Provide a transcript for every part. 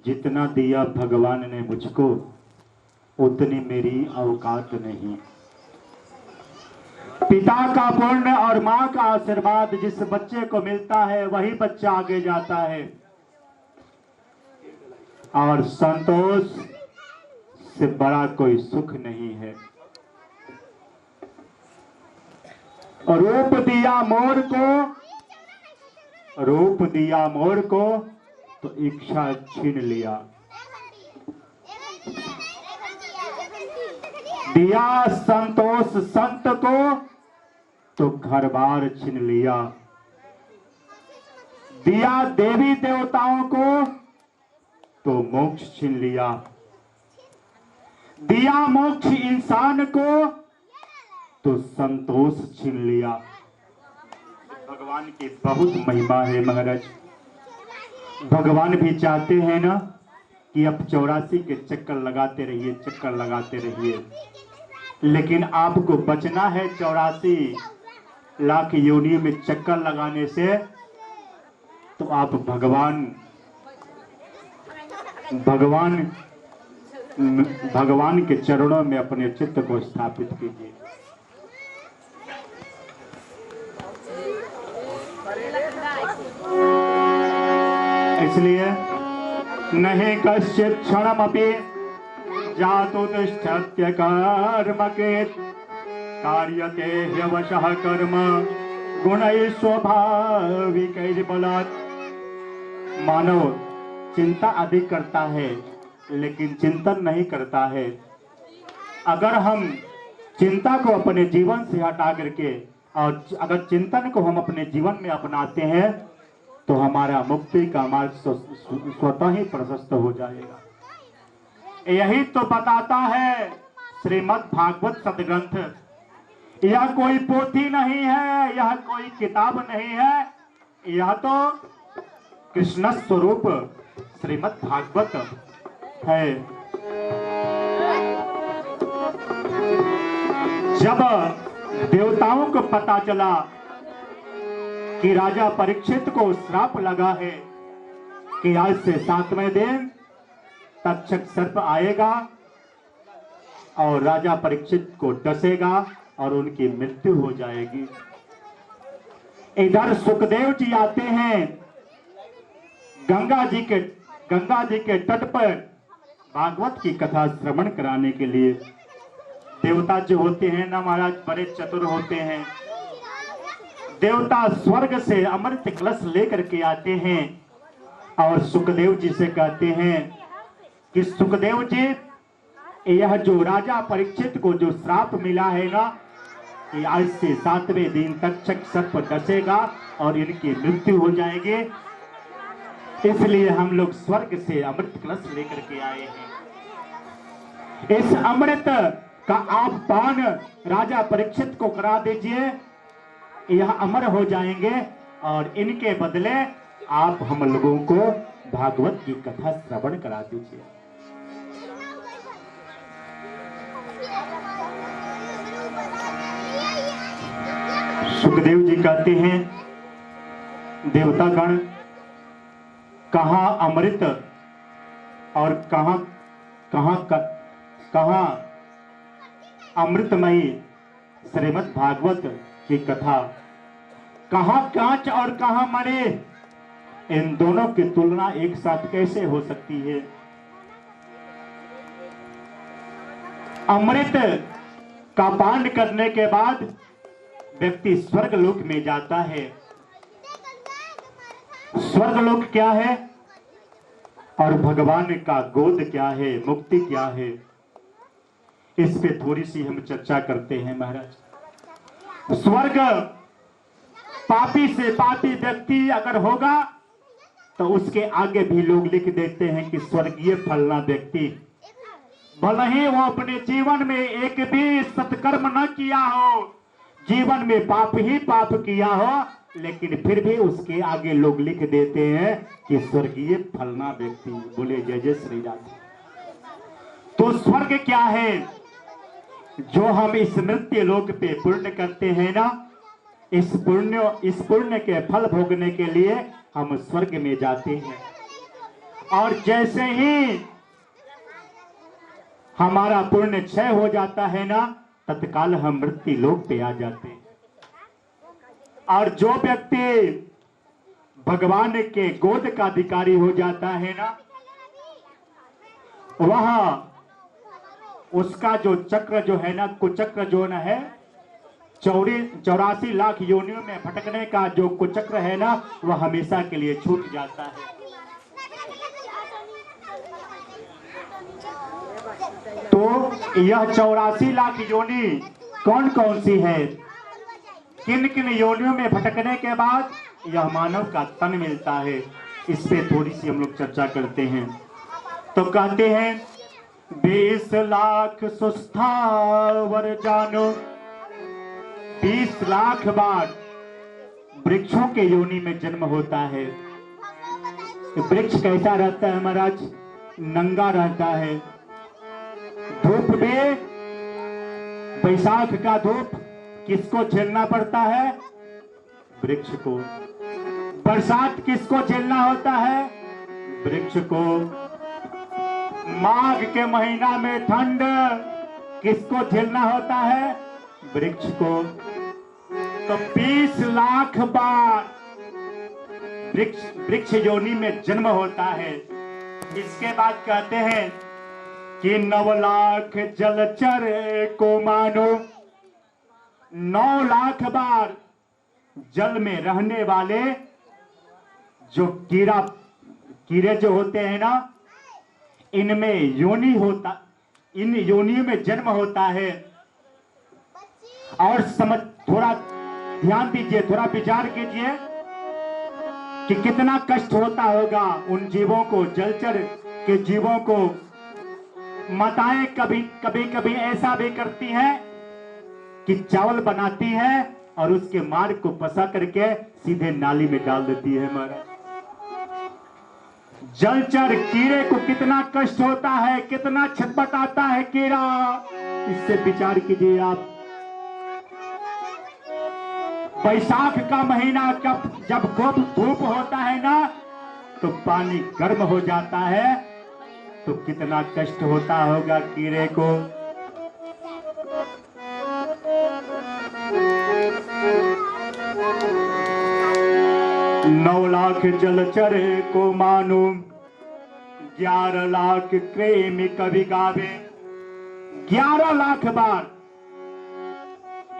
जितना दिया भगवान ने मुझको उतनी मेरी औकात नहीं। पिता का पुण्य और माँ का आशीर्वाद जिस बच्चे को मिलता है वही बच्चा आगे जाता है, और संतोष से बड़ा कोई सुख नहीं है। रूप दिया मोर को तो इच्छा छीन लिया, दिया संतोष संत को तो घर बार छीन लिया, दिया देवी देवताओं को तो मोक्ष छीन लिया, दिया मोक्ष इंसान को तो संतोष छीन लिया। भगवान की बहुत महिमा है महाराज। भगवान भी चाहते हैं ना कि अब 84 के चक्कर लगाते रहिए, लेकिन आपको बचना है 84 लाख योनियों में चक्कर लगाने से। तो आप भगवान के चरणों में अपने चित्त को स्थापित कीजिए। इसलिए नहीं कश्चित् क्षणमपि जातु तिष्ठत्य कर्मकृत् कार्यते ह्यवशः कर्म गुणैः स्वाभाविकैर्बलात्। मानव चिंता अधिक करता है लेकिन चिंतन नहीं करता है। अगर हम चिंता को अपने जीवन से हटा करके और अगर चिंतन को हम अपने जीवन में अपनाते हैं तो हमारा मुक्ति का मार्ग स्वतः ही प्रशस्त हो जाएगा। यही तो बताता है श्रीमद् भागवत सदग्रंथ। यह कोई पोथी नहीं है, यह कोई किताब नहीं है, यह तो कृष्ण स्वरूप श्रीमद् भागवत है। जब देवताओं को पता चला कि राजा परीक्षित को श्राप लगा है कि आज से 7वें दिन तक्षक सर्प आएगा और राजा परीक्षित को डसेगा और उनकी मृत्यु हो जाएगी। इधर सुखदेव जी आते हैं गंगा जी के तट पर भागवत की कथा श्रवण कराने के लिए। देवता जो होते हैं ना महाराज बड़े चतुर होते हैं। देवता स्वर्ग से अमृत कलश लेकर के आते हैं और सुखदेव जी से कहते हैं कि सुखदेव जी, यह जो राजा परीक्षित को जो श्राप मिला है ना, कि आज से 7वें दिन तक्षक सर्प डसेगा और इनकी मृत्यु हो जाएगी, इसलिए हम लोग स्वर्ग से अमृत कलश लेकर के आए हैं। इस अमृत का आप पान राजा परीक्षित को करा दीजिए, यह अमर हो जाएंगे और इनके बदले आप हम लोगों को भागवत की कथा श्रवण करा दीजिए। सुखदेव जी कहते हैं देवतागण, कहाँ अमृत और कहाँ अमृतमयी श्रीमद् भागवत की कथा, कहाँ कांच और कहाँ मणि, इन दोनों की तुलना एक साथ कैसे हो सकती है। अमृत का पान करने के बाद व्यक्ति स्वर्गलोक में जाता है। स्वर्गलोक क्या है और भगवान का गोद क्या है, मुक्ति क्या है, इस पे थोड़ी सी हम चर्चा करते हैं महाराज। स्वर्ग पापी से पापी व्यक्ति अगर होगा तो उसके आगे भी लोग लिख देते हैं कि स्वर्गीय फलना व्यक्ति, भले ही वो अपने जीवन में एक भी सत्कर्म न किया हो, जीवन में पाप ही पाप किया हो, लेकिन फिर भी उसके आगे लोग लिख देते हैं कि स्वर्गीय फलना व्यक्ति। बोले जय जय श्री राम। तो स्वर्ग क्या है? जो हम इस मृत्यु लोक पे पुण्य करते हैं ना, इस पुण्य के फल भोगने के लिए हम स्वर्ग में जाते हैं। और जैसे ही हमारा पुण्य क्षय हो जाता है ना, तत्काल हम मृत्यु लोक पे आ जाते हैं। और जो व्यक्ति भगवान के गोद का अधिकारी हो जाता है ना, वह उसका जो चक्र जो है ना, कुचक्र जो न है, 84 लाख योनियों में भटकने का जो कुचक्र है ना, वह हमेशा के लिए छूट जाता है। तो यह 84 लाख योनि कौन कौन सी है? किन किन योनियों में भटकने के बाद यह मानव का तन मिलता है, इस पे थोड़ी सी हम लोग चर्चा करते हैं। तो कहते हैं 20 लाख सुस्थावर जानो, 20 लाख बार वृक्षों के योनि में जन्म होता है। वृक्ष कैसा रहता है महाराज? नंगा रहता है। धूप में बैसाख का धूप किसको झेलना पड़ता है? वृक्ष को। बरसात किसको झेलना होता है? वृक्ष को। माघ के महीना में ठंड किसको झेलना होता है? वृक्ष को। तो 20 लाख बार वृक्ष योनि में जन्म होता है। इसके बाद कहते हैं कि 9 लाख जलचर को मानो, 9 लाख बार जल में रहने वाले जो कीड़े जो होते हैं ना, इनमें योनि होता, इन योनियों में जन्म होता है। और थोड़ा ध्यान दीजिए, थोड़ा विचार कीजिए कि कितना कष्ट होता होगा उन जीवों को, जलचर के जीवों को। माताएं कभी ऐसा भी करती हैं कि चावल बनाती है और उसके मार्ग को पसा करके सीधे नाली में डाल देती है। हमारा जलचर कीड़े को कितना कष्ट होता है, कितना छटपटाता है कीड़ा, इससे विचार कीजिए आप। बैसाख का महीना जब खूब धूप होता है ना, तो पानी गर्म हो जाता है, तो कितना कष्ट होता होगा कीड़े को। नौ लाख जलचर को मानो, 11 लाख प्रेमी कवि गावे। 11 लाख बार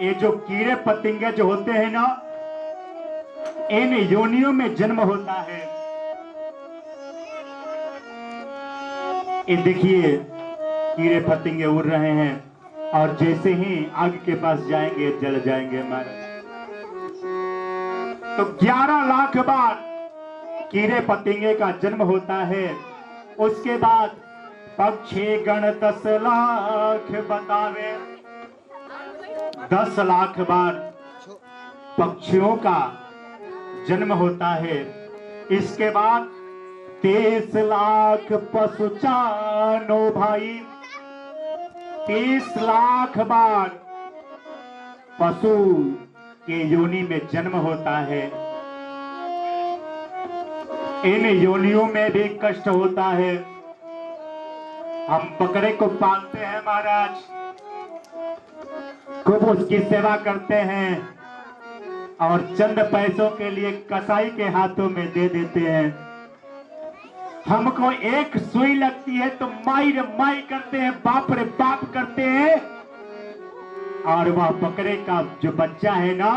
ये जो कीड़े पतंगे जो होते हैं ना, इन योनियों में जन्म होता है। ये देखिए कीड़े पतंगे उड़ रहे हैं और जैसे ही आग के पास जाएंगे जल जाएंगे हमारे। तो 11 लाख बार कीड़े पतंगे का जन्म होता है। उसके बाद पक्षी गण 10 लाख बतावे। 10 लाख बार पक्षियों का जन्म होता है। इसके बाद 30 लाख पशु चानो भाई। 30 लाख बार पशु के योनि में जन्म होता है। इन योनियों में भी कष्ट होता है। हम बकरे को पालते हैं महाराज, खूब उसकी सेवा करते हैं और चंद पैसों के लिए कसाई के हाथों में दे देते हैं। हमको एक सुई लगती है तो माई रे माई करते हैं, बाप रे बाप करते हैं। और वह बकरे का जो बच्चा है ना,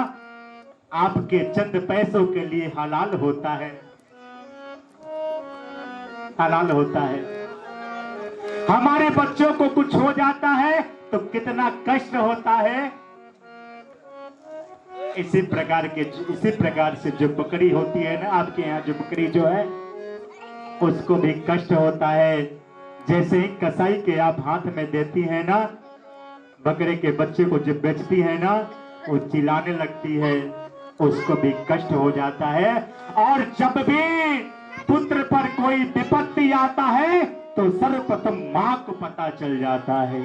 आपके चंद पैसों के लिए हलाल होता है, हलाल होता है। हमारे बच्चों को कुछ हो जाता है तो कितना कष्ट होता है। इसी प्रकार से जो बकरी होती है ना, आपके यहाँ जो बकरी जो है उसको भी कष्ट होता है। जैसे ही कसाई के आप हाथ में देती है ना, बकरे के बच्चे को जब बेचती है ना, वो चिल्लाने लगती है, उसको भी कष्ट हो जाता है। और जब भी पुत्र पर कोई विपत्ति आता है तो सर्वप्रथम मां को पता चल जाता है,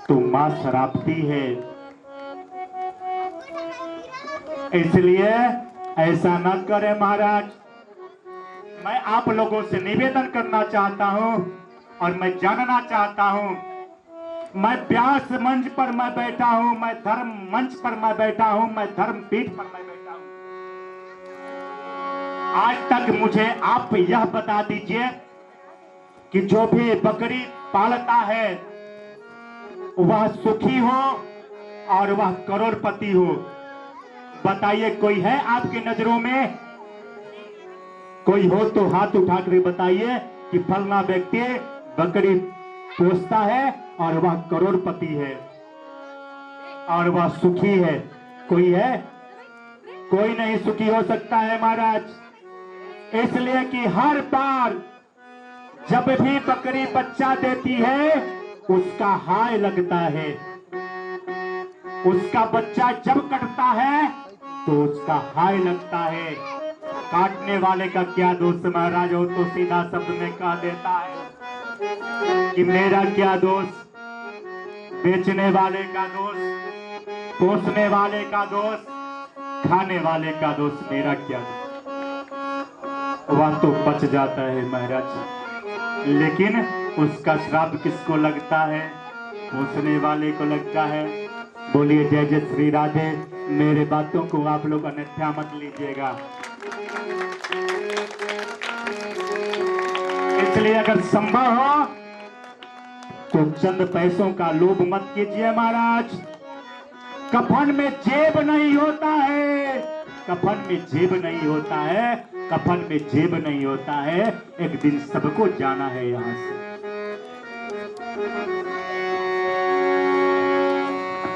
तो मां शराबती है। इसलिए ऐसा न करे महाराज। मैं आप लोगों से निवेदन करना चाहता हूं और मैं जानना चाहता हूं। मैं व्यास मंच पर मैं बैठा हूं, मैं धर्म मंच पर मैं बैठा हूं, मैं धर्म पीठ पर मैं बैठा हूं। आज तक मुझे आप यह बता दीजिए कि जो भी बकरी पालता है वह सुखी हो और वह करोड़पति हो। बताइए, कोई है आपकी नजरों में? कोई हो तो हाथ उठाकर बताइए कि फलना व्यक्ति बकरी पोसता है और वह करोड़पति है और वह सुखी है। कोई है? कोई नहीं सुखी हो सकता है महाराज, इसलिए कि हर बार जब भी बकरी बच्चा देती है उसका हाय लगता है। उसका बच्चा जब कटता है तो उसका हाय लगता है। काटने वाले का क्या दोष महाराज, हो तो सीधा शब्द में कह देता है कि मेरा क्या दोष, बेचने वाले का दोष, पोसने वाले का दोष, खाने वाले का दोष, मेरा क्या दोष। वह तो बच जाता है महाराज, लेकिन उसका श्राप किसको लगता है? पोसने वाले को लगता है। बोलिए जय जय श्री राधे। मेरे बातों को आप लोग अन्यथा मत लीजिएगा। इसलिए अगर संभव हो तो चंद पैसों का लोभ मत कीजिए महाराज। कफन में जेब नहीं होता है, कफन में जेब नहीं होता है, कफन में जेब नहीं होता है। एक दिन सबको जाना है यहां से।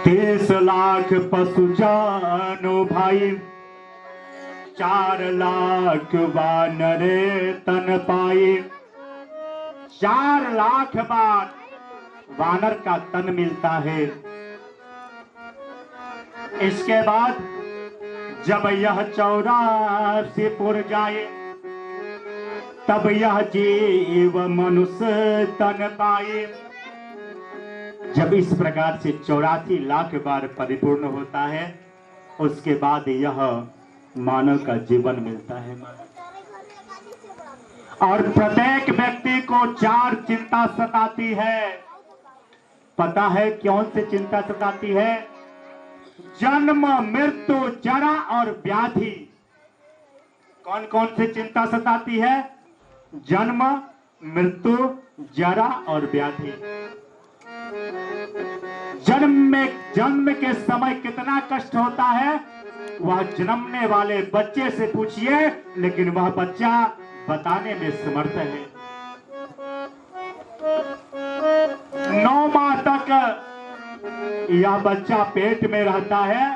30 लाख पशु जानो भाई, 4 लाख वानरे तन पाई। 4 लाख बार वानर का तन मिलता है। इसके बाद जब यह 84 पुर जाए तब यह जीव मनुष्य तन पाए। जब इस प्रकार से 84 लाख बार परिपूर्ण होता है उसके बाद यह मानव का जीवन मिलता है। और प्रत्येक व्यक्ति को 4 चिंता सताती है। पता है कौन सी चिंता सताती है? जन्म, मृत्यु, जरा और व्याधि। कौन कौन सी चिंता सताती है? जन्म, मृत्यु, जरा और व्याधि। जन्म के समय कितना कष्ट होता है वह जन्मने वाले बच्चे से पूछिए, लेकिन वह बच्चा बताने में समर्थ है। 9 माह तक यह बच्चा पेट में रहता है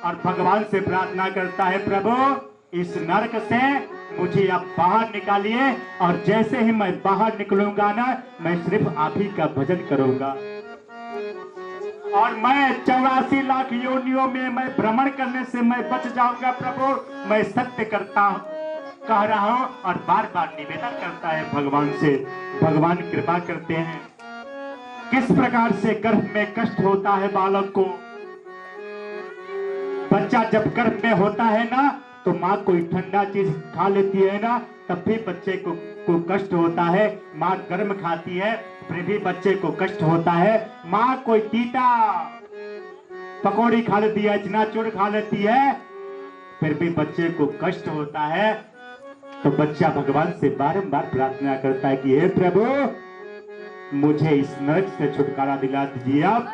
और भगवान से प्रार्थना करता है, प्रभु इस नरक से मुझे अब बाहर निकालिए, और जैसे ही मैं बाहर निकलूंगा ना, मैं सिर्फ आप ही का भजन करूंगा और मैं 84 लाख योनियों में मैं भ्रमण करने से मैं बच जाऊंगा। प्रभु मैं सत्य करता हूं, कह रहा हूं और बार बार निवेदन करता है भगवान से। भगवान कृपा करते हैं। किस प्रकार से गर्भ में कष्ट होता है बालक को। बच्चा जब गर्भ में होता है ना तो माँ कोई ठंडा चीज खा लेती है ना, तब भी बच्चे को कष्ट होता है। माँ गर्म खाती है फिर भी बच्चे को कष्ट होता है। माँ कोई तीता पकौड़ी खा लेती है, चनाचूर खा लेती है, फिर भी बच्चे को कष्ट होता है। तो बच्चा भगवान से बारंबार प्रार्थना करता है कि हे प्रभु मुझे इस नरक से छुटकारा दिला दीजिए अब,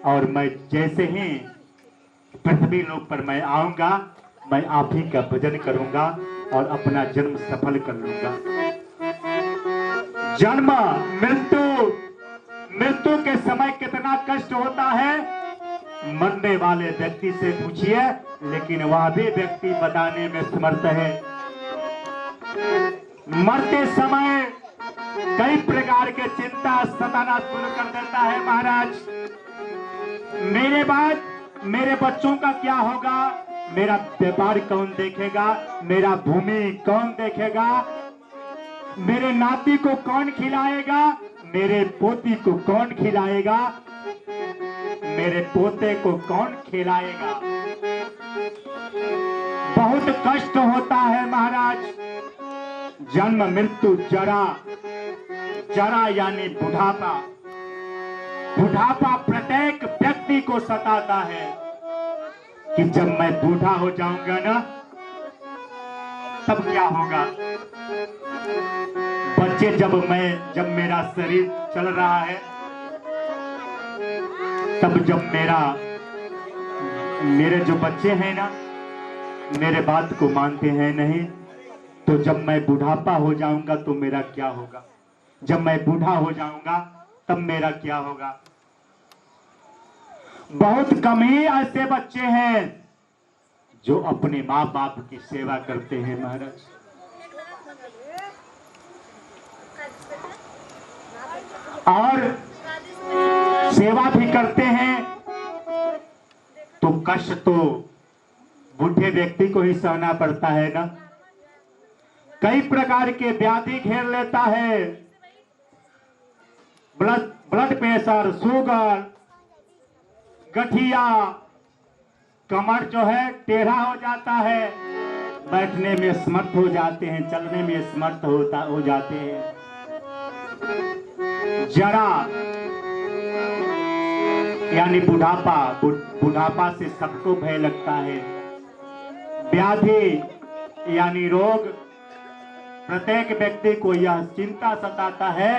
और मैं जैसे ही पृथ्वी लोक पर मैं आऊंगा मैं आप ही का भजन करूंगा और अपना जन्म सफल कर लूंगा। जन्म, मृत्यु के समय कितना कष्ट होता है मरने वाले व्यक्ति से पूछिए, लेकिन वह भी व्यक्ति बताने में समर्थ है। मरते समय कई प्रकार के चिंता सताना शुरू कर देता है महाराज। मेरे बाद मेरे बच्चों का क्या होगा, मेरा व्यापार कौन देखेगा, मेरा भूमि कौन देखेगा, मेरे नाती को कौन खिलाएगा, मेरे पोती को कौन खिलाएगा, मेरे पोते को कौन खिलाएगा। बहुत कष्ट होता है महाराज। जन्म मृत्यु जरा, जरा यानी बुढ़ापा। बुढ़ापा प्रत्येक व्यक्ति को सताता है कि जब मैं बूढ़ा हो जाऊंगा ना, तब क्या होगा। बच्चे जब मेरा शरीर चल रहा है, तब जब मेरे जो बच्चे हैं ना, मेरे बात को मानते हैं नहीं, तो जब मैं बुढ़ापा हो जाऊंगा तो मेरा क्या होगा। जब मैं बूढ़ा हो जाऊंगा तब मेरा क्या होगा। बहुत कम ही ऐसे बच्चे हैं जो अपने माँ बाप की सेवा करते हैं महाराज। और सेवा भी करते हैं तो कष्ट तो बूढ़े व्यक्ति को ही सहना पड़ता है ना। कई प्रकार के व्याधि घेर लेता है। ब्लड प्रेशर, शुगर, गठिया, कमर जो है टेढ़ा हो जाता है, बैठने में समर्थ हो जाते हैं, चलने में समर्थ हो जाते हैं। जरा यानी बुढ़ापा, बुढ़ापा से सबको भय लगता है। व्याधि यानी रोग, प्रत्येक व्यक्ति को यह चिंता सताता है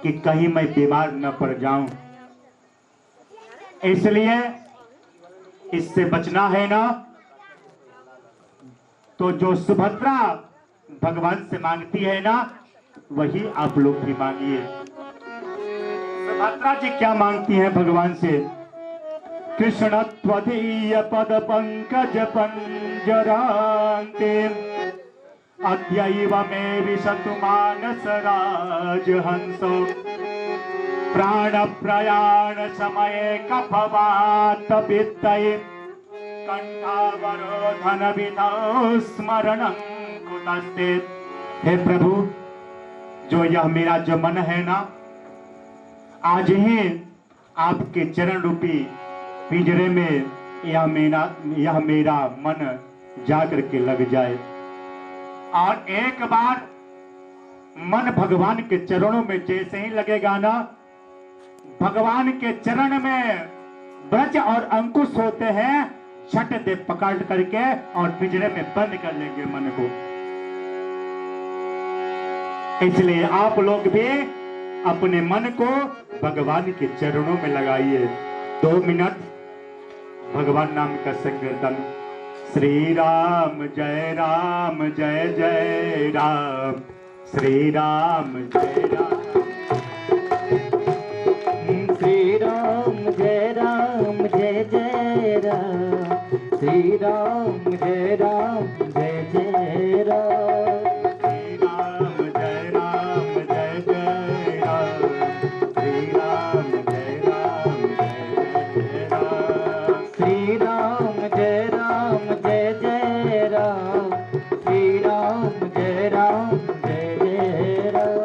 कि कहीं मैं बीमार न पड़ जाऊं। इसलिए इससे बचना है ना, तो जो सुभद्रा भगवान से मांगती है ना, वही आप लोग भी मांगिए। सुभद्रा जी क्या मांगती हैं भगवान से? कृष्ण त्वदीय पद पंकज पंजरान्ते अद्यैव मे विशतु मानस राजहंसो प्राण प्रयाण समये कफवात वित्तये कंठावरोधन विधौ स्मरणं कुतस्ते। हे प्रभु, जो यह मेरा जो मन है ना, आज ही आपके चरण रूपी पिंजरे में यह मेरा मन जाकर के लग जाए। और एक बार मन भगवान के चरणों में जैसे ही लगेगा ना, भगवान के चरण में ब्रज और अंकुश होते हैं, झट दे पकड़ करके और पिंजरे में बंद कर लेंगे मन को। इसलिए आप लोग भी अपने मन को भगवान के चरणों में लगाइए। 2 मिनट भगवान नाम का संकीर्तन। श्री राम जय जय राम, श्री राम जय राम, श्री राम जय जय राम, श्री राम जय जय राम, श्री राम जय जय राम, श्री राम जय जय राम, श्री राम जय जय राम, श्री राम जय जय राम।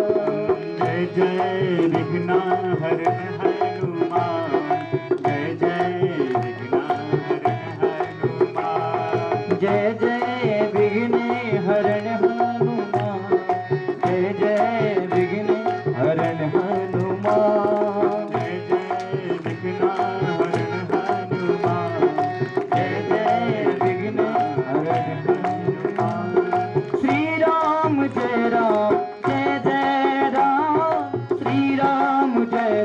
जय जय विघ्नहरण हनुमान, जय जय विघ्नहरण हनुमान, जय जय विघ्न हरण हनुमान, जय जय विघ्न हरण हनुमान, जय जय विघ्नहरण हनुमान, जय जय विघ्न हरण हनुमान। श्री राम जय जय राम, श्री राम जय जय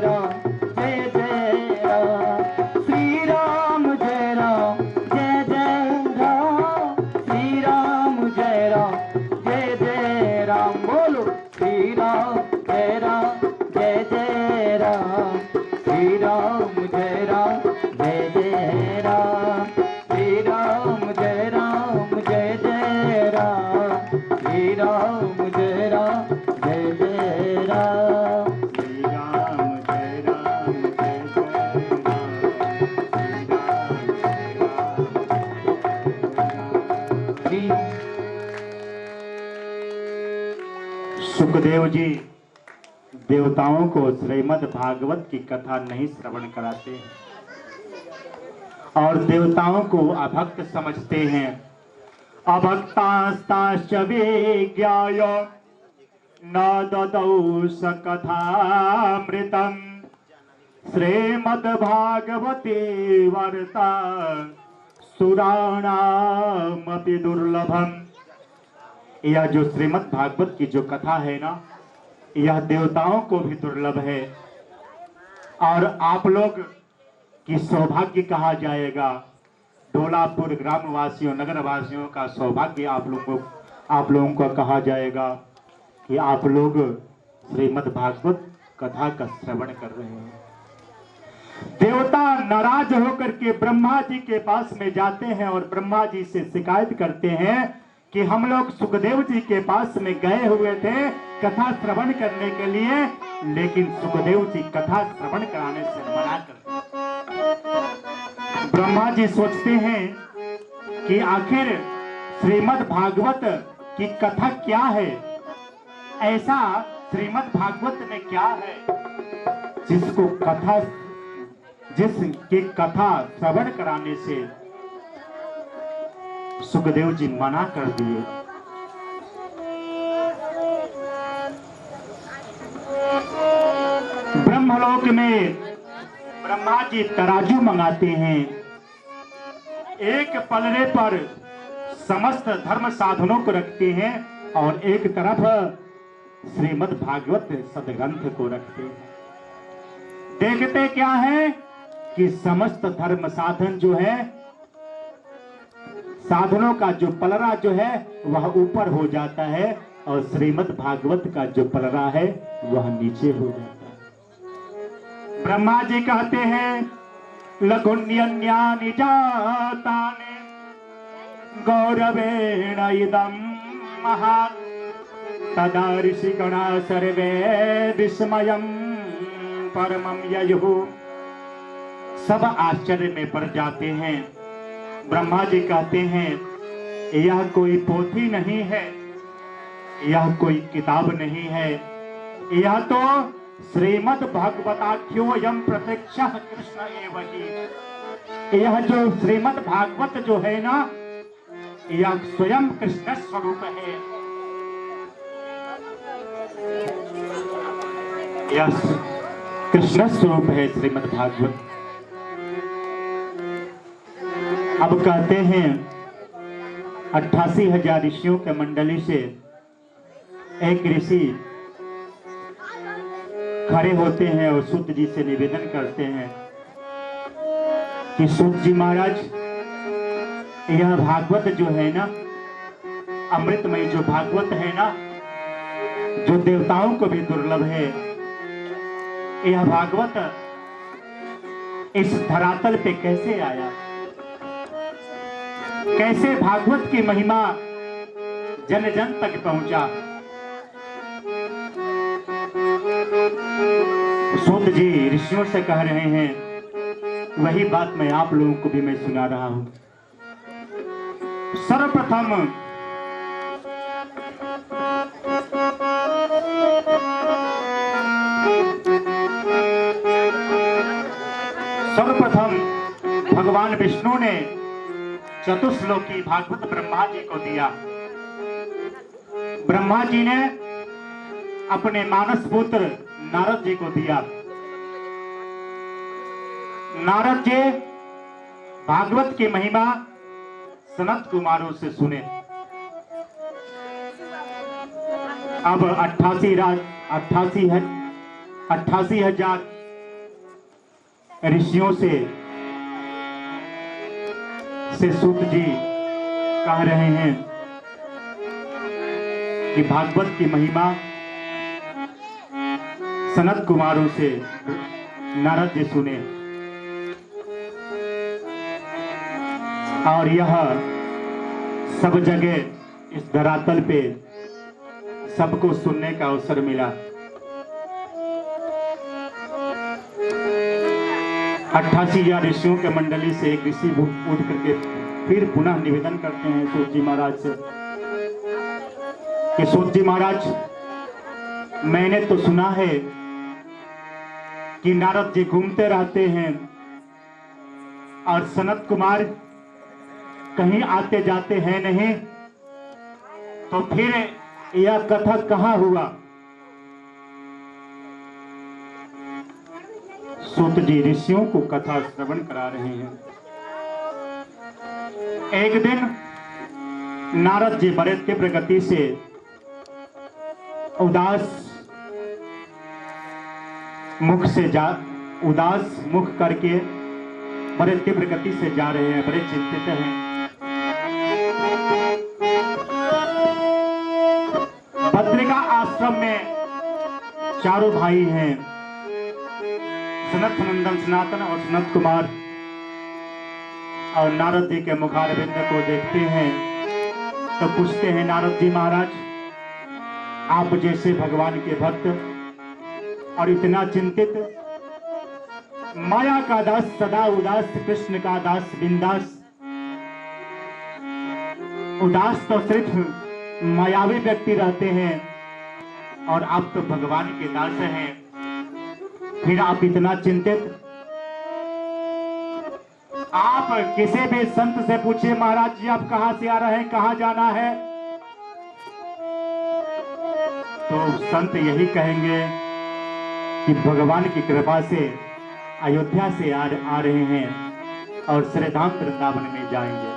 राम, श्री राम जय जय राम, श्री राम जय जय राम। बोलो श्री राम जय जय राम, श्री राम जय जय राम, श्री राम जय जय राम, श्री राम जय जय राम। श्री राम जय जय राम, श्री राम। सुखदेव जी देवताओं को श्रीमद् भागवत की कथा नहीं श्रवण कराते, और देवताओं को अभक्त समझते हैं। अभक्तास्ताश्च विज्ञाय न ददौ स कथामृतम् श्रीमद्भागवते वर्ता सुराणामपि दुर्लभम। यह जो श्रीमद् भागवत की जो कथा है ना, यह देवताओं को भी दुर्लभ है और आप लोग की सौभाग्य कहा जाएगा। ढोलापुर ग्रामवासियों, नगरवासियों का सौभाग्य आप लोगों को कहा जाएगा कि आप लोग श्रीमद् भागवत कथा का श्रवण कर रहे हैं। देवता नाराज होकर के ब्रह्मा जी के पास में जाते हैं और ब्रह्मा जी से शिकायत करते हैं कि हम लोग सुखदेव जी के पास में गए हुए थे कथा श्रवण करने के लिए, लेकिन सुखदेव जी कथा श्रवण कराने से मना कर। ब्रह्मा जी सोचते हैं कि आखिर श्रीमद् भागवत की कथा क्या है, ऐसा श्रीमद् भागवत में क्या है जिसकी कथा श्रवण कराने से सुखदेव जी मना कर दिए। ब्रह्मलोक में ब्रह्मा जी तराजू मंगाते हैं। एक पलड़े पर समस्त धर्म साधनों को रखते हैं और एक तरफ श्रीमद् भागवत सदग्रंथ को रखते हैं। देखते क्या है कि समस्त धर्म साधन जो है, साधनों का जो पलड़ा जो है वह ऊपर हो जाता है और श्रीमद् भागवत का जो पलड़ा है वह नीचे हो जाता है। ब्रह्मा जी कहते हैं लघुन्यन्यानि जातानि गौरवेण इदं महात् तदा ऋषिगणा सर्वे विस्मयं परमं ययुः। सब आश्चर्य में पड़ जाते हैं। ब्रह्मा जी कहते हैं यह कोई पोथी नहीं है, यह कोई किताब नहीं है, यह तो श्रीमद् भगवताख्योऽयं प्रत्यक्षः कृष्ण एव हि। यह जो श्रीमद् भागवत जो है ना, यह स्वयं कृष्ण स्वरूप है। यह कृष्ण स्वरूप है श्रीमद् भागवत। अब कहते हैं 88,000 ऋषियों के मंडली से एक ऋषि खड़े होते हैं और सूत जी से निवेदन करते हैं कि सूत जी महाराज, यह भागवत जो है ना, अमृतमय जो भागवत है ना, जो देवताओं को भी दुर्लभ है, यह भागवत इस धरातल पे कैसे आया, कैसे भागवत की महिमा जन जन तक पहुंचा। सूत जी ऋषियों से कह रहे हैं, वही बात मैं आप लोगों को भी मैं सुना रहा हूं। सर्वप्रथम भगवान विष्णु ने चतुश्लोकी भागवत ब्रह्मा जी को दिया। ब्रह्मा जी ने अपने मानस पुत्र नारद जी को दिया। नारद जी भागवत की महिमा सनत कुमारों से सुने। अब 88,000 ऋषियों से सूत जी कह रहे हैं कि भागवत की महिमा सनत कुमारों से नारद जी सुने और यह सब जगह इस धरातल पे सबको सुनने का अवसर मिला। 88,000 ऋषियों के मंडली से एक ऋषि उठ करके फिर पुनः निवेदन करते हैं सूत जी महाराज से कि सूत जी महाराज, मैंने तो सुना है कि नारद जी घूमते रहते हैं और सनत कुमार कहीं आते जाते हैं नहीं, तो फिर यह कथा कहाँ हुआ? सूत जी ऋषियों को कथा श्रवण करा रहे हैं। एक दिन नारद जी बड़े तीव्र गति से उदास मुख करके बड़े तीव्र गति से जा रहे हैं, बड़े चिंतित हैं। बद्रिका आश्रम में चारों भाई हैं, सनत नंदन सनातन और सनत कुमार, और नारद जी के मुखारविंद को देखते हैं तो पूछते हैं, नारद जी महाराज, आप जैसे भगवान के भक्त और इतना चिंतित, माया का दास सदा उदास, कृष्ण का दास बिंदास। उदास तो सिर्फ मायावी व्यक्ति रहते हैं और आप तो भगवान के दास हैं, फिर आप इतना चिंतित। आप किसी भी संत से पूछिए, महाराज जी आप कहां से आ रहे हैं, कहां जाना है, तो संत यही कहेंगे कि भगवान की कृपा से अयोध्या से आ रहे हैं और श्रीधाम वृंदावन में जाएंगे,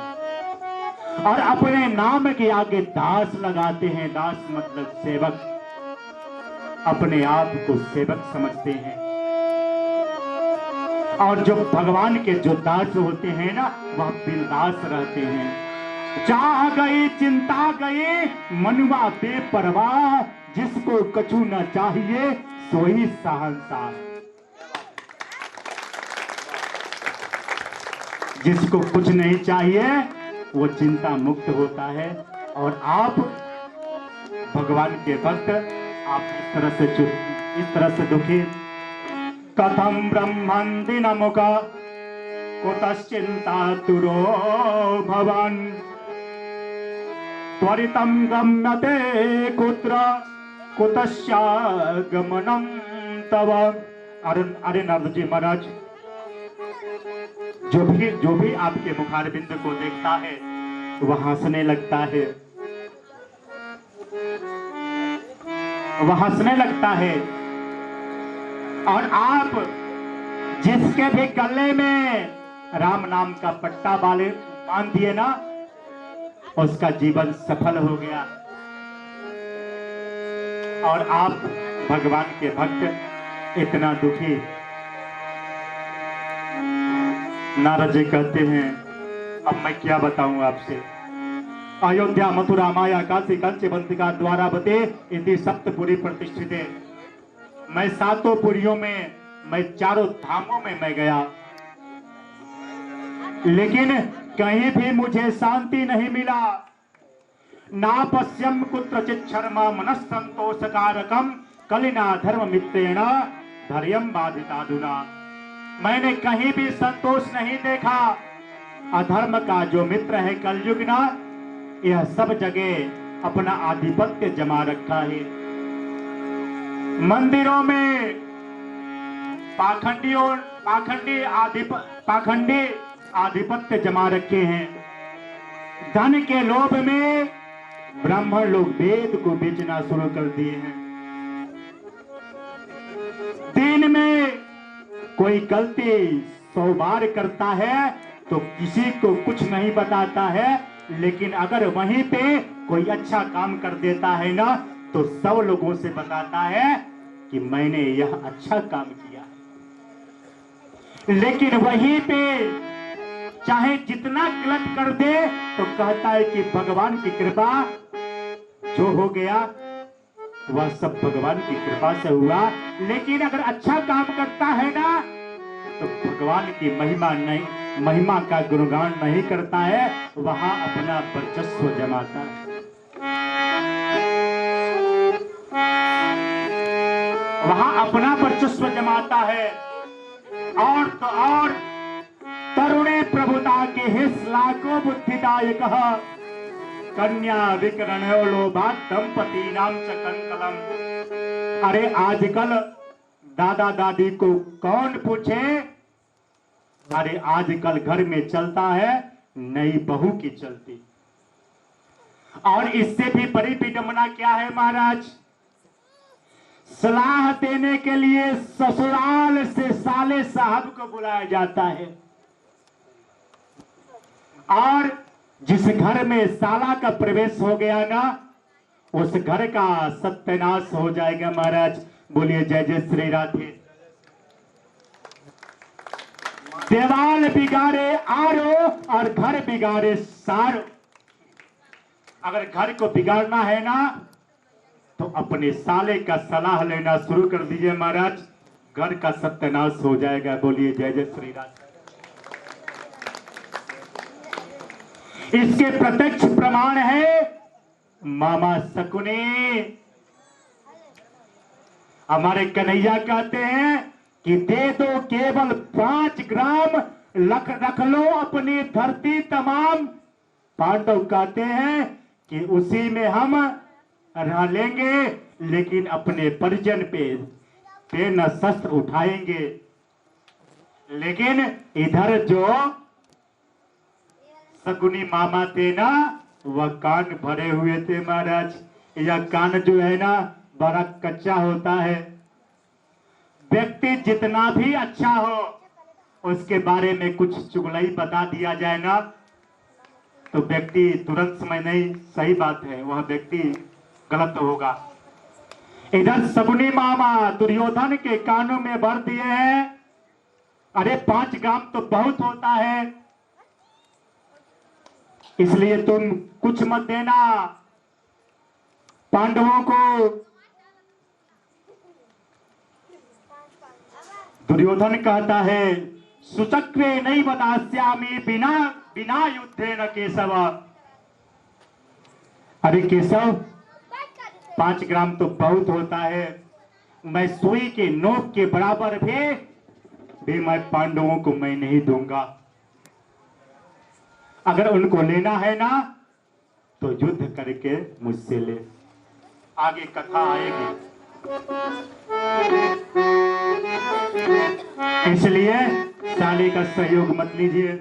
और अपने नाम के आगे दास लगाते हैं। दास मतलब सेवक, अपने आप को सेवक समझते हैं। और जो भगवान के जो दास होते हैं ना, वह बिंदास रहते हैं। चाह गई चिंता गई मनुआ बेपरवाह, जिसको कछु न चाहिए सोई शहंशाह। जिसको कुछ नहीं चाहिए वो चिंता मुक्त होता है। और आप भगवान के भक्त, आप इस तरह से दुखी। कथम ब्रह्मन् दिनमुख कुतश्चिंता तुरो भवान, त्वरितं गम्यते कुत्र कुतश्चागमनं तव। अरे नारद जी महाराज, जो भी आपके मुखारबिंद को देखता है वह हंसने लगता है, वह हंसने लगता है। और आप जिसके भी गले में राम नाम का पट्टा बांध दिए ना, उसका जीवन सफल हो गया। और आप भगवान के भक्त इतना दुखी। नारद जी कहते हैं, अब मैं क्या बताऊं आपसे। अयोध्या मथुरा माया काशी कंच बंतिका द्वारावती इति सप्तपुरी प्रतिष्ठिते। मैं सातों पुरियों में, मैं चारों धामों में मैं गया, लेकिन कहीं भी मुझे शांति नहीं मिला। ना पश्यम कुत्रचित् शर्मा मनस्संतोषकारकम कलिना धर्म मित्रेण धैर्यं बाधिताधुना। मैंने कहीं भी संतोष नहीं देखा। अधर्म का जो मित्र है कलयुग ना, यह सब जगह अपना आधिपत्य जमा रखा है। मंदिरों में पाखंडी आधिपत्य जमा रखे हैं। धन के लोभ में ब्राह्मण लोग वेद को बेचना शुरू कर दिए हैं। दिन में कोई गलती 100 बार करता है तो किसी को कुछ नहीं बताता है, लेकिन अगर वहीं पे कोई अच्छा काम कर देता है ना, तो 100 लोगों से बताता है कि मैंने यह अच्छा काम किया। लेकिन वहीं पे चाहे जितना गलत कर दे तो कहता है कि भगवान की कृपा, जो हो गया वह सब भगवान की कृपा से हुआ। लेकिन अगर अच्छा काम करता है ना, तो भगवान की महिमा का गुणगान नहीं करता है, वहां अपना वर्चस्व जमाता है। वहां अपना वर्चस्व जमाता है। और तो और तरुणे प्रभुता के हिस लाखों बुद्धिदायक कन्या विकरण लोभात दंपति नाम च कंकलम। अरे आजकल दादा दादी को कौन पूछे अरे आजकल घर में चलता है नई बहू की चलती। और इससे भी बड़ी विडंबना क्या है महाराज, सलाह देने के लिए ससुराल से साले साहब को बुलाया जाता है, और जिस घर में साला का प्रवेश हो गया ना, उस घर का सत्यानाश हो जाएगा महाराज। बोलिए जय जय श्री राधे। देवाल बिगाड़े आरो और घर बिगाड़े सारो। अगर घर को बिगाड़ना है ना तो अपने साले का सलाह लेना शुरू कर दीजिए महाराज, घर का सत्यानाश हो जाएगा। बोलिए जय जय श्री राधे। इसके प्रत्यक्ष प्रमाण है मामा शकुनी। हमारे कन्हैया कहते हैं कि दे दो केवल 5 ग्राम, लख रख लो अपनी धरती तमाम। पांडव कहते हैं कि उसी में हम रह लेंगे, लेकिन अपने परिजन पे न शस्त्र उठाएंगे। लेकिन इधर जो शकुनी मामा थे ना, वह कान भरे हुए थे महाराज। यह कान जो है ना बड़ा कच्चा होता है। व्यक्ति जितना भी अच्छा हो, उसके बारे में कुछ चुगलाई बता दिया जाए ना तो व्यक्ति तुरंत समझ नहीं सही बात है, वह व्यक्ति गलत होगा। इधर शकुनी मामा दुर्योधन के कानों में भर दिए हैं, अरे 5 ग्राम तो बहुत होता है, इसलिए तुम कुछ मत देना पांडवों को। दुर्योधन कहता है सुचक्रे नहीं बदास्यामी बिना बिना युद्धे न केशव। अरे केशव 5 ग्राम तो बहुत होता है, मैं सुई के नोक के बराबर भी मैं पांडवों को मैं नहीं दूंगा। अगर उनको लेना है ना तो युद्ध करके मुझसे ले। आगे कथा आएगी, इसलिए साले का सहयोग मत लीजिए।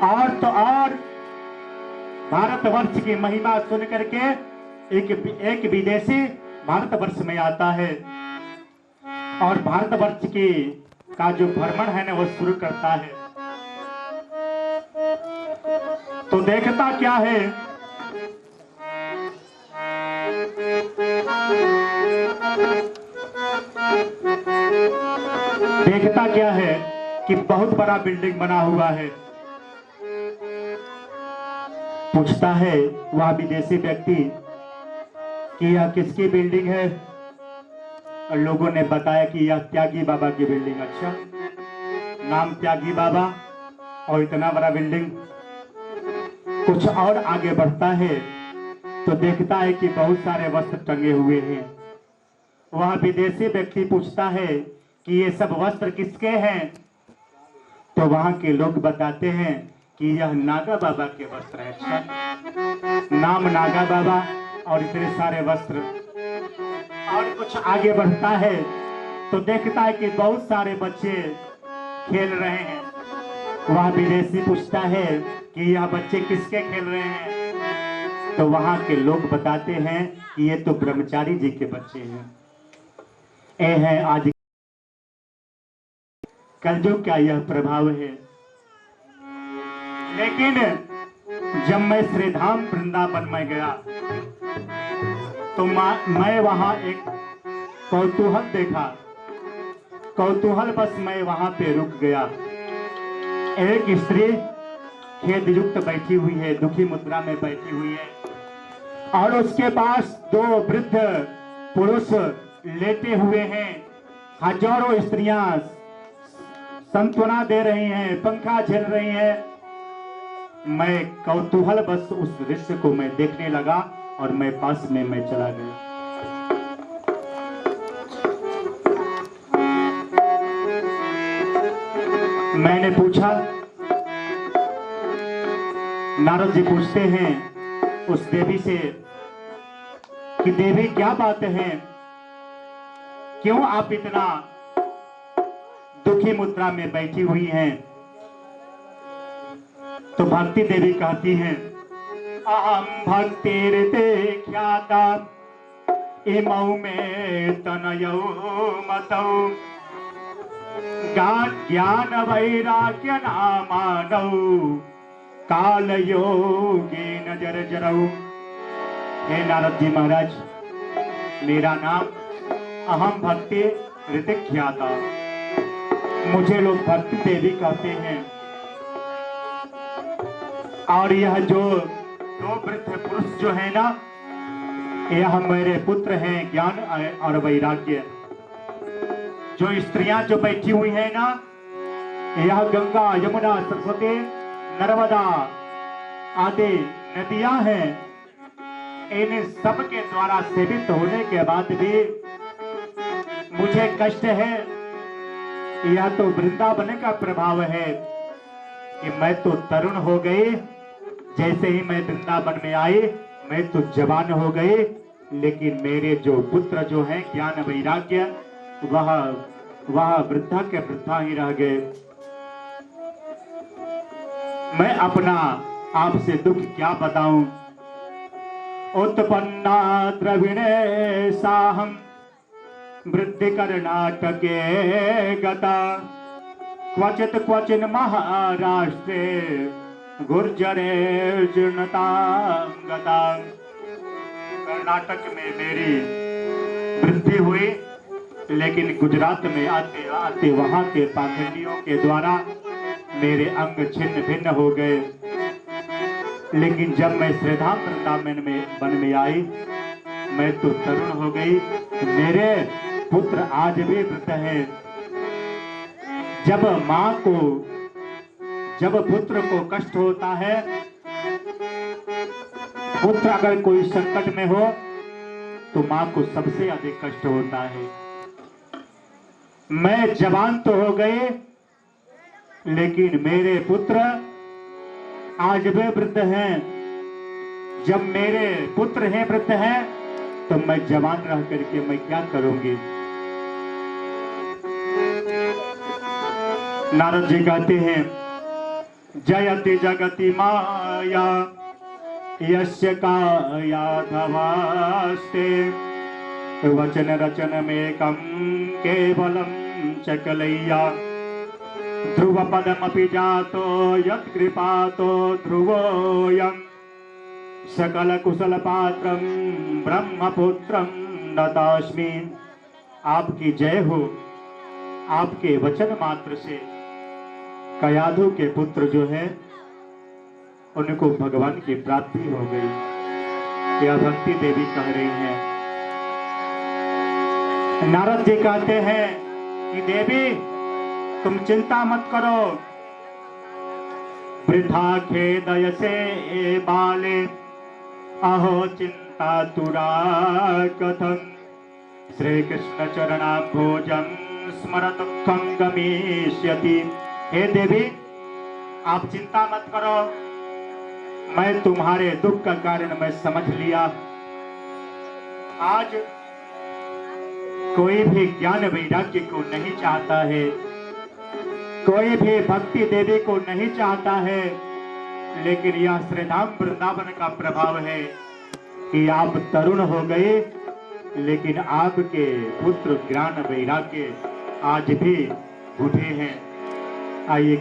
और तो और भारतवर्ष की महिमा सुन करके एक विदेशी भारतवर्ष में आता है और भारतवर्ष की का जो भ्रमण है ना वो शुरू करता है। तो देखता क्या है, देखता क्या है कि बहुत बड़ा बिल्डिंग बना हुआ है। पूछता है वह विदेशी व्यक्ति कि यह किसकी बिल्डिंग है, और लोगों ने बताया कि यह त्यागी बाबा की बिल्डिंग। अच्छा, नाम त्यागी बाबा और इतना बड़ा बिल्डिंग। कुछ और आगे बढ़ता है तो देखता है कि बहुत सारे वस्त्र टंगे हुए हैं। वह विदेशी व्यक्ति पूछता है कि ये सब वस्त्र किसके हैं, तो वहां के लोग बताते हैं कि यह नागा बाबा के वस्त्र है। अच्छा, नाम नागा बाबा और इतने सारे वस्त्र। और कुछ आगे बढ़ता है तो देखता है कि बहुत सारे बच्चे खेल रहे हैं। वह विदेशी पूछता है कि यह बच्चे किसके खेल रहे हैं, तो वहां के लोग बताते हैं कि ये तो ब्रह्मचारी जी के बच्चे हैं। ये है आज कलयुग का यह प्रभाव है। लेकिन जब मैं श्री धाम वृंदावन में गया तो मैं वहां एक कौतूहल देखा। कौतूहल बस मैं वहां पे रुक गया। एक स्त्री खेद युक्त बैठी हुई है, दुखी मुद्रा में बैठी हुई है, और उसके पास 2 वृद्ध पुरुष लेटे हुए हैं। हजारों स्त्रियां सांत्वना दे रही हैं, पंखा झेल रही हैं। मैं कौतूहल बस उस दृश्य को मैं देखने लगा और मैं पास में मैं चला गया। मैंने पूछा, नारद जी पूछते हैं उस देवी से कि देवी क्या बात है, क्यों आप इतना दुखी दुखी मुद्रा में बैठी हुई हैं। तो भक्ति देवी कहती हैं, अहम भक्तिर्ते ख्याता इमौ में तनयौ मतौ ज्ञान वैराग्य नामानौ काल योगेन जर्जरौ। हे नारद जी महाराज, मेरा नाम अहम भक्ति ऋतिक ख्याता, मुझे लोग भक्ति देवी कहते हैं। और यह जो दो वृद्ध पुरुष जो है ना, यह मेरे पुत्र हैं ज्ञान और वैराग्य। जो स्त्रियां जो बैठी हुई है ना, यह गंगा यमुना सरस्वती नर्मदा आदि नदियां हैं। इन सब के द्वारा सेवित होने के बाद भी मुझे कष्ट है। यह तो वृंदावन का प्रभाव है कि मैं तो तरुण हो गई। जैसे ही मैं वृंदावन में आई, मैं तो जवान हो गई, लेकिन मेरे जो पुत्र जो हैं ज्ञान वैराग्य, वह वृद्धा के वृद्धा ही रह गए। मैं अपना आपसे दुख क्या बताऊं। उत्पन्ना द्रविणे साहम वृद्धि कर्नाटके गता क्वचित क्वचिन महाराष्ट्रे गुर्जरे जीर्णता गता। कर्नाटक में मेरी वृद्धि हुई, लेकिन गुजरात में आते आते वहां के पाखंडियों के द्वारा मेरे अंग छिन्न भिन्न हो गए। लेकिन जब मैं श्रीधाम वृंदावन में वन में आई, मैं तो तरुण हो गई। मेरे पुत्र आज भी वृद्ध है। जब पुत्र को कष्ट होता है, पुत्र अगर कोई संकट में हो तो मां को सबसे अधिक कष्ट होता है। मैं जवान तो हो गए, लेकिन मेरे पुत्र आज वे वृद्ध हैं। जब मेरे पुत्र हैं वृद्ध हैं, तो मैं जवान रह करके मैं क्या करूंगी। नारद जी कहते हैं, जयति जगति माया यस्य काया धवास्ते वचन रचन में कम केवलम चकलैया ध्रुव पदमपि जातो यत्कृपातो ध्रुवोऽयं सकल कुशल पात्रम ब्रह्मपुत्रम नतास्मि। आपकी जय हो। आपके वचन मात्र से कयाधु के पुत्र जो है, उनको भगवान की प्राप्ति हो गई। यह भक्ति देवी कह रही हैं। नारद जी कहते हैं कि देवी तुम चिंता मत करो। वृथा खेदय से बाले अहो चिंता तुरा कथम श्री कृष्ण चरणा भोजन स्मर दुखम गमिष्यति। हे देवी आप चिंता मत करो, मैं तुम्हारे दुख का कारण मैं समझ लिया। आज कोई भी ज्ञान वैराग्य को नहीं चाहता है, कोई भी भक्ति देवी को नहीं चाहता है, लेकिन यह श्रीधाम वृंदावन का प्रभाव है कि आप तरुण हो गए, लेकिन आपके पुत्र ज्ञान वैराग्य आज भी बूढ़े हैं। आइए